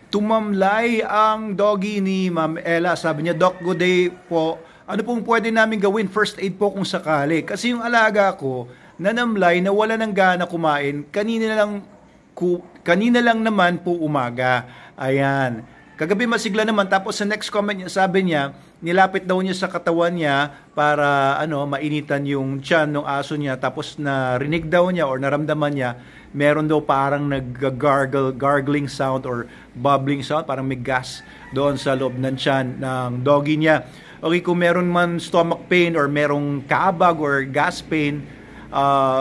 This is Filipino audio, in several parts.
Tumamlay ang doggy ni Ma'am Ella. Sabi niya, Doc, good day po. Ano pong pwede namin gawin? First aid po kung sakali. Kasi yung alaga ko, nanamlay na wala ng gana kumain. Kanina lang naman po umaga. Ayan. Kagabi masigla naman. Tapos sa next comment niya, sabi niya, nilapit daw niya sa katawan niya para mainitan yung tiyan ng aso niya. Tapos narinig daw niya or naramdaman niya, meron daw parang gargling sound or bubbling sound, parang may gas doon sa loob ng tiyan ng doggy niya. Okay, kung meron man stomach pain or merong kabag or gas pain,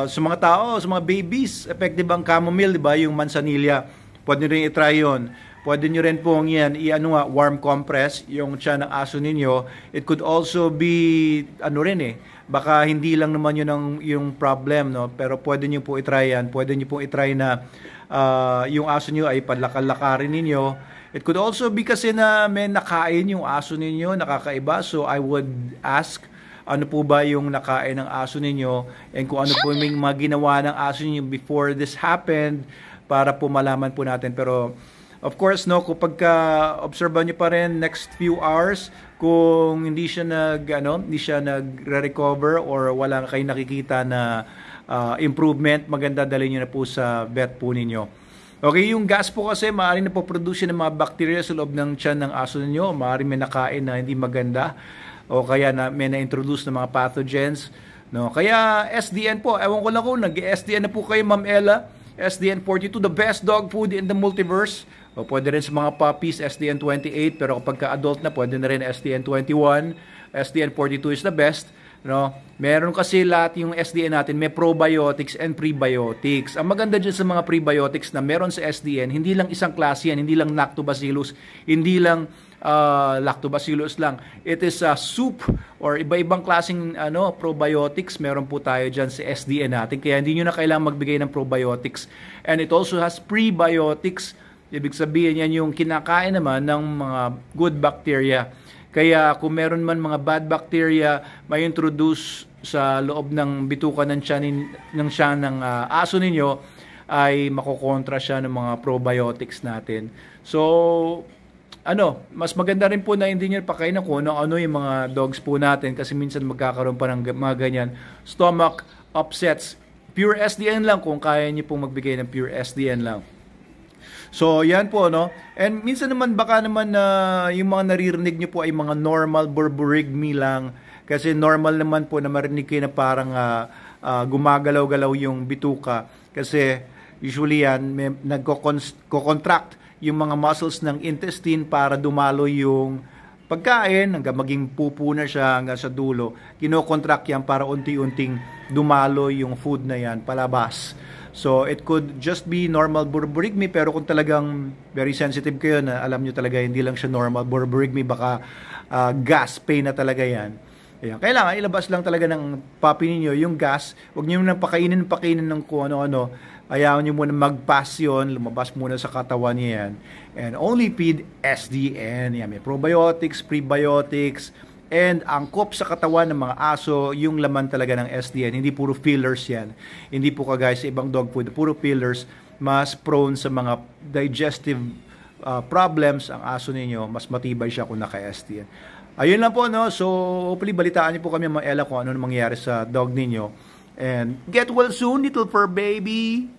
sa mga tao, sa mga babies, effective ang chamomile, di ba? Yung manzanilla, pwede nyo rin i-try yun. Pwede nyo rin pong yan, warm compress, yung tiyan ng aso ninyo. It could also be, baka hindi lang naman yun yung problem, no? Pero pwede nyo po i-try yan. Pwede nyo po i-try na yung aso nyo ay padlakal-lakarin ninyo. It could also be kasi na may nakain yung aso ninyo, nakakaiba. So I would ask, ano po ba yung nakain ng aso ninyo and kung ano po yung mga ginawa ng aso ninyo before this happened para po malaman po natin. Pero of course, no, kapag obserban niyo pa rin next few hours, kung hindi siya nagre-recover or wala kayong nakikita na improvement, maganda dalhin niyo na po sa vet po ninyo. Okay, yung gas po kasi maaaring napoproduce ng mga bacteria sa loob ng tiyan ng aso ninyo, maaaring may nakain na hindi maganda o kaya may na-introduce na mga pathogens, no? Kaya SDN po, ewan ko lang kung nag-SDN na po kayo, Ma'am Ella. SDN42, the best dog food in the multiverse. O pwede rin sa mga puppies, SDN28, pero kapag ka-adult na, pwede na rin SDN21. SDN42 is the best. No? Meron kasi lahat yung SDN natin, may probiotics and prebiotics. Ang maganda dyan sa mga prebiotics na meron sa SDN, hindi lang isang klase yan, hindi lang lactobacillus, hindi lang lactobacillus lang. It is a soup or iba-ibang klaseng probiotics meron po tayo dyan sa SDN natin. Kaya hindi nyo na kailangan magbigay ng probiotics. And it also has prebiotics. Ibig sabihin yan yung kinakain naman ng mga good bacteria. Kaya kung meron man mga bad bacteria may introduce sa loob ng bituka ng tiyan ng aso ninyo, ay makokontra siya ng mga probiotics natin. So, mas maganda rin po na hindi nyo pakain kung ano yung mga dogs po natin kasi minsan magkakaroon pa ng mga ganyan stomach upsets. Pure SDN lang kung kaya nyo pong magbigay ng pure SDN lang. So, yan po, no? And minsan naman, baka naman yung mga naririnig nyo po ay mga normal borborygmi lang. Kasi normal naman po na marinig kayo na parang gumagalaw-galaw yung bituka. Kasi usually yan, nagko-contract yung mga muscles ng intestine para dumalo yung pagkain hanggang maging pupo na siya hanggang sa dulo. Kino-contract yan para unti-unting dumalo yung food na yan palabas. So, it could just be normal borborygmi, pero kung talagang very sensitive kayo na alam nyo talaga hindi lang siya normal borborygmi, baka gas pain na talaga yan. Ayan. Kailangan ilabas lang talaga ng puppy ninyo yung gas. Huwag nyo nang pakainin ng kung ano-ano. Ayaw nyo muna mag-pass yun, lumabas muna sa katawan niya yan. And only feed SDN. Yan. May probiotics, prebiotics, and angkop sa katawan ng mga aso, yung laman talaga ng SDN. Hindi puro fillers yan. Hindi po kagaya sa ibang dog food, puro fillers. Mas prone sa mga digestive problems ang aso ninyo. Mas matibay siya kung naka-SDN. Ayun lang po, no? So, hopefully, balitaan niyo po kami, Mga Ella, kung ano mangyayari sa dog ninyo. And get well soon, little fur baby!